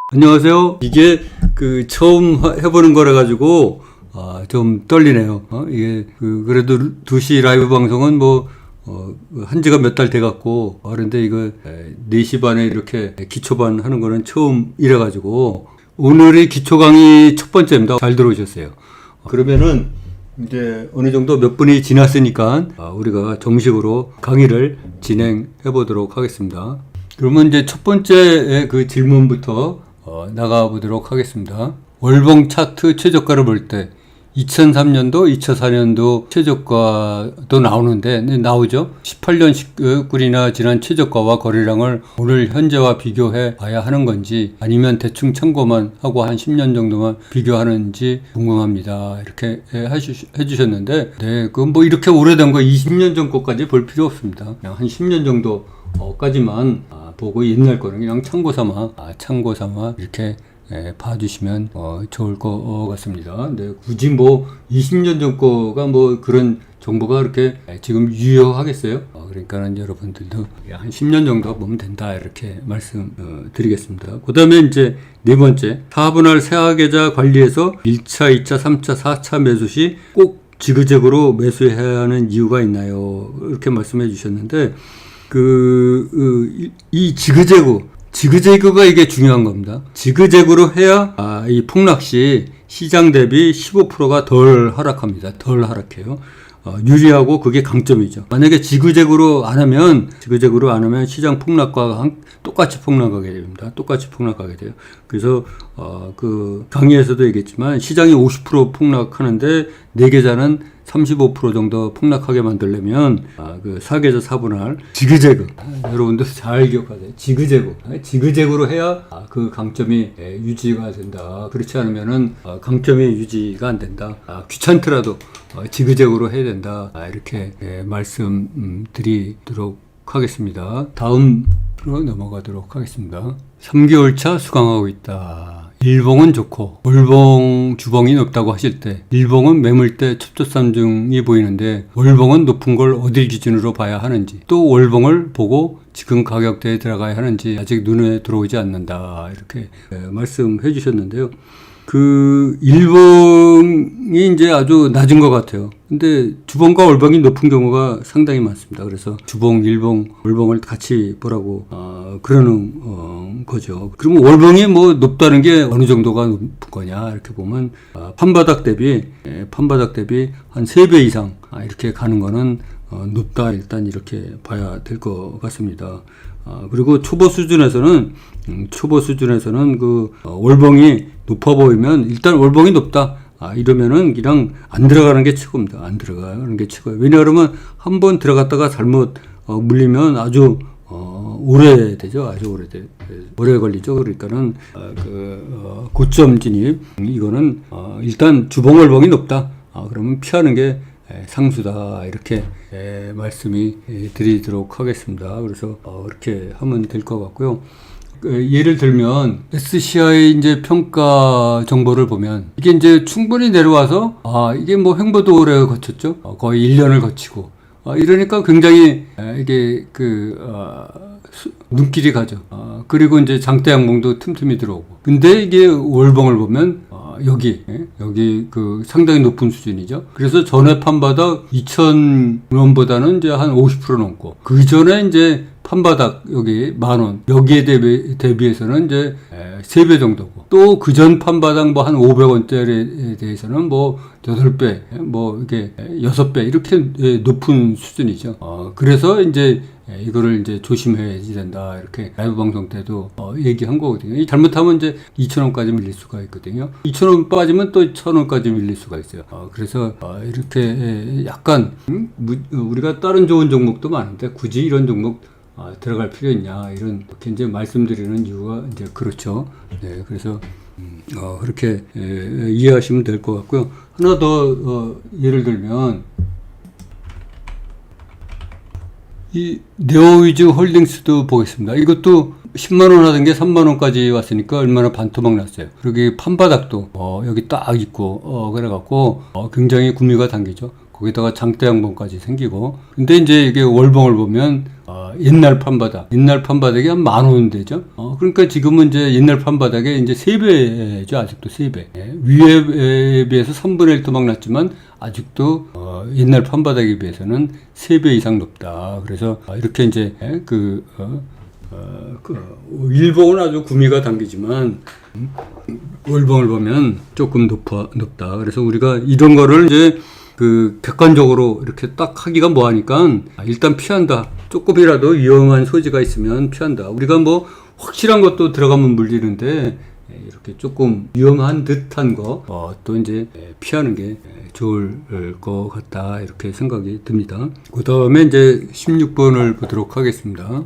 안녕하세요. 이게 처음 해보는 거라 가지고 좀 떨리네요. 이게 그래도 2시 라이브 방송은 한 지가 몇 달 돼 갖고 그런데 이거 4시 반에 이렇게 기초반 하는 거는 처음이라 가지고 오늘이 기초 강의 첫 번째입니다. 잘 들어오셨어요. 그러면은 이제 어느 정도 몇 분이 지났으니까 우리가 정식으로 강의를 진행해 보도록 하겠습니다. 그러면 이제 첫 번째 그 질문부터 나가 보도록 하겠습니다. 월봉 차트 최저가를 볼 때 2003년도, 2004년도 최저가도 나오는데 나오죠. 18년 19일이나 지난 최저가와 거래량을 오늘 현재와 비교해 봐야 하는 건지 아니면 대충 참고만 하고 한 10년 정도만 비교하는지 궁금합니다. 이렇게 해주셨는데 그건 이렇게 오래된 거 20년 전 거까지 볼 필요 없습니다. 그냥 한 10년 정도까지만 보고 옛날 거는 그냥 참고 삼아 이렇게 봐주시면 좋을 것 같습니다. 근데 굳이 20년 전 거가 그런 정보가 그렇게 지금 유효하겠어요? 그러니까는 여러분들도 한 10년 정도 보면 된다 이렇게 말씀드리겠습니다. 그 다음에 이제 네 번째, 사분할 세화계좌 관리에서 1차, 2차, 3차, 4차 매수 시 꼭 지그재그로 매수해야 하는 이유가 있나요? 이렇게 말씀해 주셨는데 이 지그재그가 이게 중요한 겁니다. 지그재그로 해야 이 폭락 시 시장 대비 15%가 덜 하락합니다. 덜 하락해요. 유리하고 그게 강점이죠. 만약에 지그재그로 안 하면 시장 폭락과 똑같이 폭락하게 됩니다. 똑같이 폭락하게 돼요. 그래서 강의에서도 얘기했지만 시장이 50% 폭락하는데 내 계좌는 35% 정도 폭락하게 만들려면 사계좌 사분할 지그재그 여러분들 잘 기억하세요. 지그재그로 해야 그 강점이 유지가 된다. 그렇지 않으면은 강점이 유지가 안 된다. 귀찮더라도 지그재그로 해야 된다. 이렇게 말씀드리도록 하겠습니다. 다음으로 넘어가도록 하겠습니다. 3개월차 수강하고 있다. 일봉은 좋고 월봉 주봉이 높다고 하실 때 일봉은 매물대 첩조삼중이 보이는데 월봉은 높은 걸 어딜 기준으로 봐야 하는지 또 월봉을 보고 지금 가격대에 들어가야 하는지 아직 눈에 들어오지 않는다 이렇게 말씀해 주셨는데요. 일봉이 이제 아주 낮은 것 같아요. 근데 주봉과 월봉이 높은 경우가 상당히 많습니다. 그래서 주봉, 일봉, 월봉을 같이 보라고 그러는 거죠. 그러면 월봉이 높다는 게 어느 정도가 높은 거냐 이렇게 보면 판바닥 대비 한 3배 이상 이렇게 가는 거는 높다 일단 이렇게 봐야 될 것 같습니다. 그리고 초보 수준에서는 월봉이 높아 보이면 일단 월봉이 높다. 이러면은 그냥 안 들어가는 게 최고입니다. 안 들어가는 게 최고예요. 왜냐하면 한번 들어갔다가 잘못 물리면 아주 오래되죠. 오래 걸리죠. 그러니까는 고점 진입 이거는 일단 주봉 월봉이 높다. 그러면 피하는 게 상수다 이렇게 말씀이 드리도록 하겠습니다. 그래서 그렇게 하면 될 것 같고요. 예를 들면 SCI 이제 평가 정보를 보면 이게 이제 충분히 내려와서 이게 횡보도 오래 거쳤죠. 거의 1년을 거치고 이러니까 굉장히 이게 눈길이 가죠. 그리고 이제 장대 양봉도 틈틈이 들어오고. 근데 이게 월봉을 보면 여기 상당히 높은 수준이죠. 그래서 전에 판바닥 2,000원보다는 이제 한 50% 넘고 그 전에 이제 판바닥 여기 10,000원 여기에 대비해서는 이제 3배 정도고 또 그 전 판바닥 한 500원짜리에 대해서는 8배 이게 6배 이렇게 높은 수준이죠. 그래서 이제 이거를 이제 조심해야 된다 이렇게 라이브 방송 때도 얘기한 거거든요. 잘못하면 이제 2,000원까지 밀릴 수가 있거든요. 2,000원 빠지면 또 1,000원까지 밀릴 수가 있어요. 그래서 이렇게 약간 우리가 다른 좋은 종목도 많은데 굳이 이런 종목 들어갈 필요 있냐 이렇게 이제 말씀드리는 이유가 이제 그렇죠. 네, 그래서 그렇게 이해하시면 될 것 같고요. 하나 더 예를 들면 이 네오위즈 홀딩스도 보겠습니다. 이것도 10만원 하던 게 3만원까지 왔으니까 얼마나 반토막 났어요. 그리고 판바닥도 여기 딱 있고 그래갖고 굉장히 구미가 당기죠. 거기다가 장대 양봉까지 생기고 근데 이제 이게 월봉을 보면 옛날 판바닥이 한 10,000원 되죠. 그러니까 지금은 이제 옛날 판바닥에 이제 3배죠. 아직도 3배. 위에 비해서 3분의 1 토막 났지만 아직도 옛날 판바닥에 비해서는 3배 이상 높다. 그래서 이렇게 이제 일봉은 아주 구미가 당기지만 월봉을 보면 조금 높다. 그래서 우리가 이런 거를 이제 객관적으로 이렇게 딱 하기가 뭐하니까 일단 피한다. 조금이라도 위험한 소지가 있으면 피한다. 우리가 뭐 확실한 것도 들어가면 물리는데 이렇게 조금 위험한 듯한 거 또 이제 피하는 게 좋을 것 같다 이렇게 생각이 듭니다. 그 다음에 이제 16번을 보도록 하겠습니다.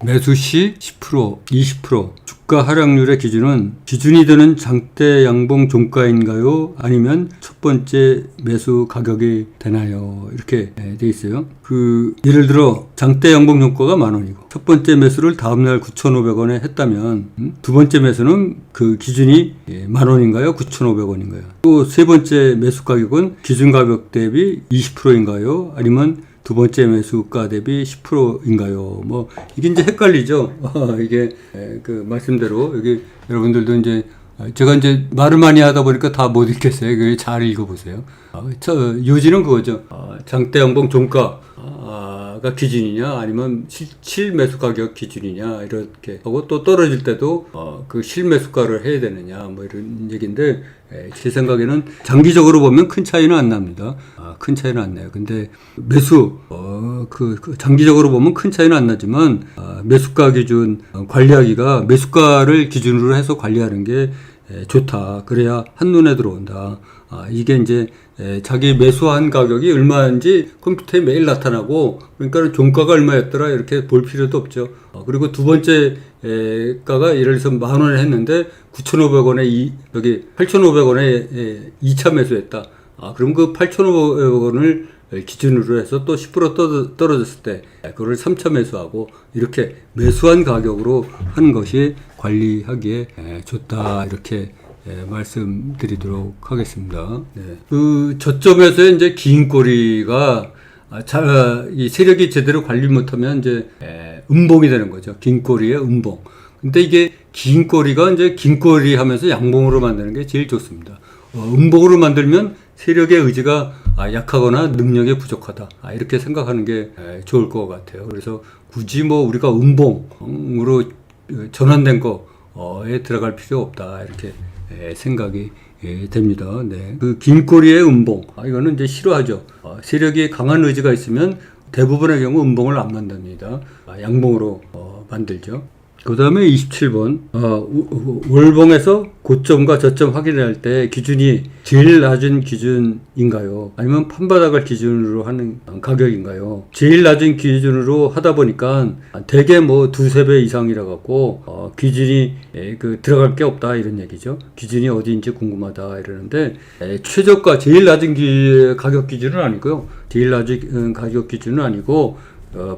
매수 시 10%, 20% 주가 하락률의 기준이 되는 장대 양봉 종가인가요? 아니면 첫 번째 매수 가격이 되나요? 이렇게 돼 있어요. 예를 들어 장대 양봉 종가가 10,000원이고 첫 번째 매수를 다음날 9,500원에 했다면 두 번째 매수는 그 기준이 10,000원인가요? 9,500원인가요? 또 세 번째 매수 가격은 기준 가격 대비 20%인가요? 아니면 두 번째 매수가 대비 10%인가요? 뭐 이게 이제 헷갈리죠. 이게 그 말씀대로 여기 여러분들도 이제 제가 이제 말을 많이 하다 보니까 다 못 읽겠어요. 그 잘 읽어보세요. 요지는 그거죠. 장대 양봉 종가가 기준이냐 아니면 실매수 가격 기준이냐 이렇게 하고 또 떨어질 때도 그 실매수가를 해야 되느냐 뭐 이런 얘기인데 제 생각에는 장기적으로 보면 큰 차이는 안 납니다. 큰 차이는 안 나요. 근데 매수 장기적으로 보면 큰 차이는 안 나지만 매수가 기준 관리하기가 매수가를 기준으로 해서 관리하는 게 좋다. 그래야 한눈에 들어온다. 이게 이제 자기 매수한 가격이 얼마인지 컴퓨터에 매일 나타나고 그러니까 종가가 얼마였더라 이렇게 볼 필요도 없죠. 그리고 두 번째 가가 예를 들어서 10,000원에 했는데 9,500원에 여기 8,500원에 2차 매수했다. 그럼 그 8,500원을 기준으로 해서 또 10% 떨어졌을 때 그걸 3차 매수하고 이렇게 매수한 가격으로 하는 것이 관리하기에 좋다 이렇게 말씀드리도록 하겠습니다. 그 저점에서 이제 긴 꼬리가 이 세력이 제대로 관리 못하면 이제 음봉이 되는 거죠. 긴 꼬리의 음봉. 근데 이게 긴 꼬리가 이제 긴 꼬리 하면서 양봉으로 만드는 게 제일 좋습니다. 음봉으로 만들면 세력의 의지가 약하거나 능력이 부족하다. 이렇게 생각하는 게 좋을 것 같아요. 그래서 굳이 뭐 우리가 음봉으로 전환된 거에 들어갈 필요 없다. 이렇게 생각이 됩니다. 그 긴 꼬리의 음봉. 이거는 이제 싫어하죠. 세력이 강한 의지가 있으면 대부분의 경우 음봉을 안 만듭니다. 양봉으로 만들죠. 그 다음에 27번 월봉에서 고점과 저점 확인할 때 기준이 제일 낮은 기준인가요? 아니면 판바닥을 기준으로 하는 가격인가요? 제일 낮은 기준으로 하다 보니까 대개 뭐 두세 배 이상이라 갖고 기준이 들어갈 게 없다 이런 얘기죠. 기준이 어디인지 궁금하다 이러는데 최저가 제일 낮은 가격 기준은 아니고요. 제일 낮은 가격 기준은 아니고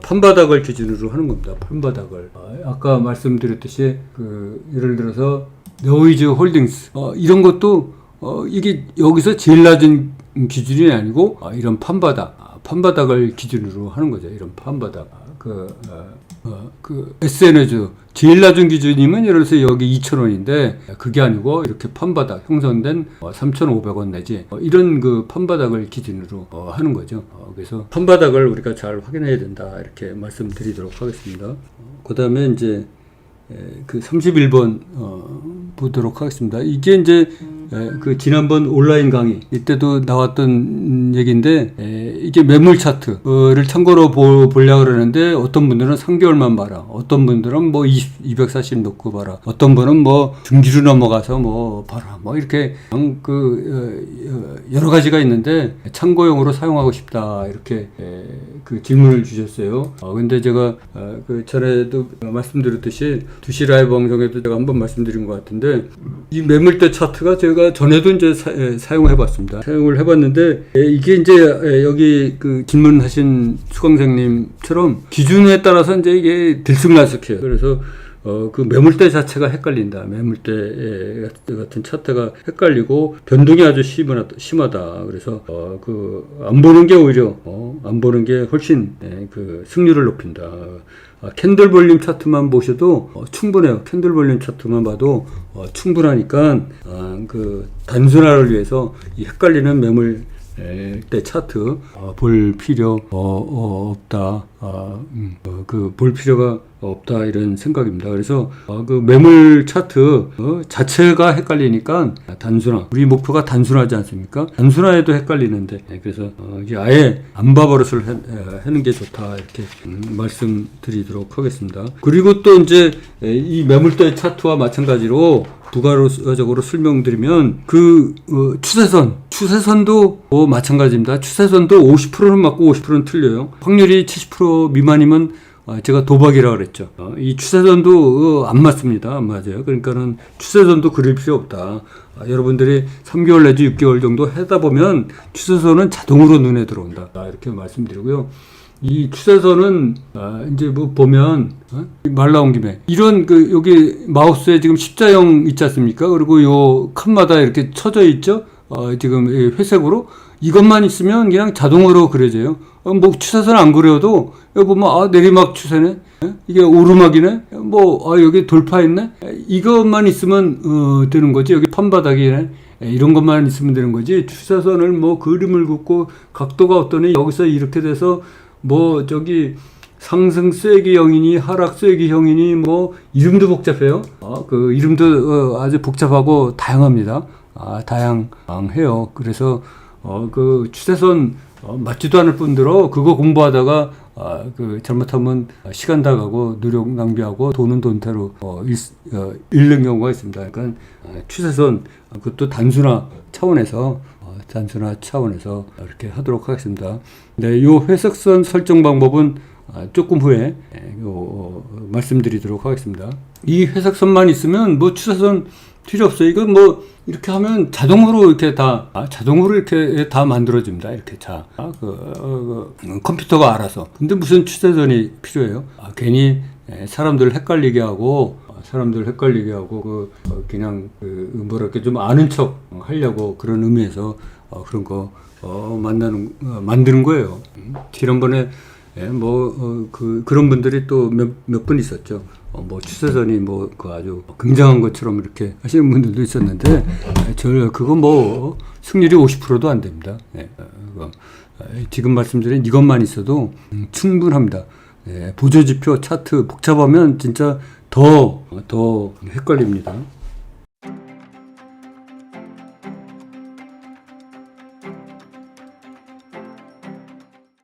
판바닥을 기준으로 하는 겁니다. 판바닥을. 아까 말씀드렸듯이 예를 들어서 노이즈 홀딩스 이런 것도 이게 여기서 제일 낮은 기준이 아니고 이런 판바닥을 기준으로 하는 거죠. 이런 판바닥. SN즈 제일 낮은 기준이면 예를 들어서 여기 2,000원인데 그게 아니고 이렇게 판바닥 형성된 3,500원 내지 이런 그 판바닥을 기준으로 하는 거죠. 그래서 판바닥을 우리가 잘 확인해야 된다 이렇게 말씀드리도록 하겠습니다. 그 다음에 이제 그 31번 보도록 하겠습니다. 이게 이제 그 지난번 온라인 강의 이때도 나왔던 얘기인데 이게 매물 차트를 참고로 보려고 그러는데 어떤 분들은 3개월만 봐라, 어떤 분들은 뭐 240 놓고 봐라, 어떤 분은 뭐 중기로 넘어가서 뭐 봐라, 뭐 이렇게 여러 가지가 있는데 참고용으로 사용하고 싶다 이렇게 그 질문을 주셨어요. 근데 제가 그 전에도 말씀드렸듯이 2시 라이브 방송에도 제가 한번 말씀드린 것 같은데 이 매물대 차트가 제가 전에도 이제 사용을 해봤는데 이게 이제 여기 그 질문하신 수강생님처럼 기준에 따라서 이제 이게 들쑥날쑥해요. 그래서 그 매물대 자체가 헷갈린다. 매물대 같은 차트가 헷갈리고 변동이 아주 심하다. 그래서 안 보는 게 오히려 안 보는 게 훨씬 그 승률을 높인다. 캔들 볼륨 차트만 보셔도 충분해요. 캔들 볼륨 차트만 봐도 충분하니까 그 단순화를 위해서 이 헷갈리는 매물 때 차트 볼 필요 없다. 볼 필요가 없다 이런 생각입니다. 그래서 그 매물 차트 자체가 헷갈리니까 단순화. 우리 목표가 단순하지 않습니까? 단순화에도 헷갈리는데 그래서 이제 아예 안 봐버릇을 하는 게 좋다 이렇게 말씀드리도록 하겠습니다. 그리고 또 이제 이 매물대 차트와 마찬가지로 부가적으로 설명드리면 추세선도 마찬가지입니다. 추세선도 50%는 맞고 50%는 틀려요. 확률이 70% 미만이면 제가 도박이라고 그랬죠. 이 추세선도 안 맞습니다. 안 맞아요. 그러니까는 추세선도 그릴 필요 없다. 여러분들이 3개월 내지 6개월 정도 하다 보면 추세선은 자동으로 눈에 들어온다. 이렇게 말씀드리고요. 이 추세선은 이제 뭐 보면 말 나온 김에 이런 여기 마우스에 지금 십자형 있지 않습니까? 그리고 요 칸마다 이렇게 쳐져 있죠. 지금 회색으로 이것만 있으면 그냥 자동으로 그려져요. 뭐 추세선 안 그려도 여기 보면 내리막 추세네. 이게 오르막이네. 여기 돌파 있네. 이것만 있으면 되는 거지. 여기 판바닥이네. 이런 것만 있으면 되는 거지. 추세선을 뭐 그림을 긋고 각도가 어떠니 여기서 이렇게 돼서 저기 상승 쐐기형이니 하락 쐐기형이니 이름도 복잡해요. 그 이름도 아주 복잡하고 다양합니다. 다양해요. 그래서 그 추세선 맞지도 않을 뿐더러 그거 공부하다가 잘못하면 시간 다 가고 노력 낭비하고 돈은 돈대로 잃는 경우가 있습니다. 그러니까 추세선 그것도 단순화 차원에서 이렇게 하도록 하겠습니다. 네, 이 회색선 설정 방법은 조금 후에 말씀드리도록 하겠습니다. 이 회색선만 있으면 추세선 필요 없어요. 이건 이렇게 하면 자동으로 이렇게 다 만들어집니다. 이렇게 컴퓨터가 알아서. 근데 무슨 추세선이 필요해요? 괜히 사람들 헷갈리게 하고 그냥 좀 아는 척 하려고 그런 의미에서 그런 거 만드는 거예요. 지난번에 그런 분들이 또 몇 분 있었죠. 추세선이 아주 굉장한 것처럼 이렇게 하시는 분들도 있었는데, 그거 승률이 50%도 안 됩니다. 지금 말씀드린 이것만 있어도 충분합니다. 보조지표 차트 복잡하면 진짜 더 헷갈립니다.